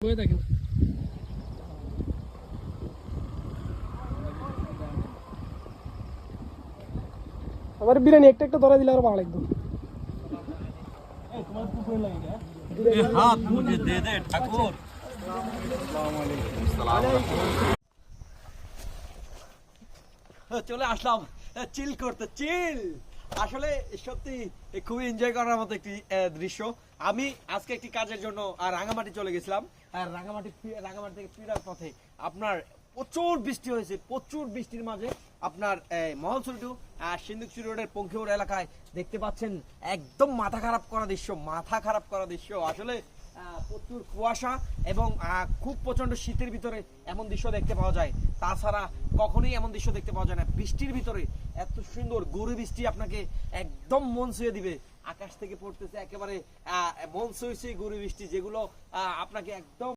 বয়ে দেখেন আমার বিরিয়ানি একটা একটা ধরা দিলে আর ভালো লাগবে। हाथ मुझे दे दे ठाकुर। চলে আসলাম চিল করতে। চিল আসলে সত্যি খুবই এনজয় করার মতো একটি দৃশ্য। আমি আজকে একটি কাজের জন্য রাঙামাটি চলে গেছিলাম। আর রাঙামাটি থেকে ফেরার পথে আপনার প্রচুর বৃষ্টি হয়েছে। প্রচুর বৃষ্টির মাঝে আপনার মহলছড়ি টু সিন্ধুকচুরি রোডের পঙ্খিউর এলাকায় দেখতে পাচ্ছেন একদম মাথা খারাপ করা দৃশ্য। আসলে প্রচুর কুয়াশা এবং খুব প্রচন্ড শীতের ভিতরে এমন দৃশ্য দেখতে পাওয়া যায়। তাছাড়া কখনোই এমন দৃশ্য দেখতে পাওয়া যায় না। বৃষ্টির ভিতরে এত সুন্দর গরু বৃষ্টি আপনাকে একদম মন ছুঁয়ে দিবে। আকাশ থেকে পড়তেছে একেবারে মন ছুঁয়ে গরু বৃষ্টি, যেগুলো আপনাকে একদম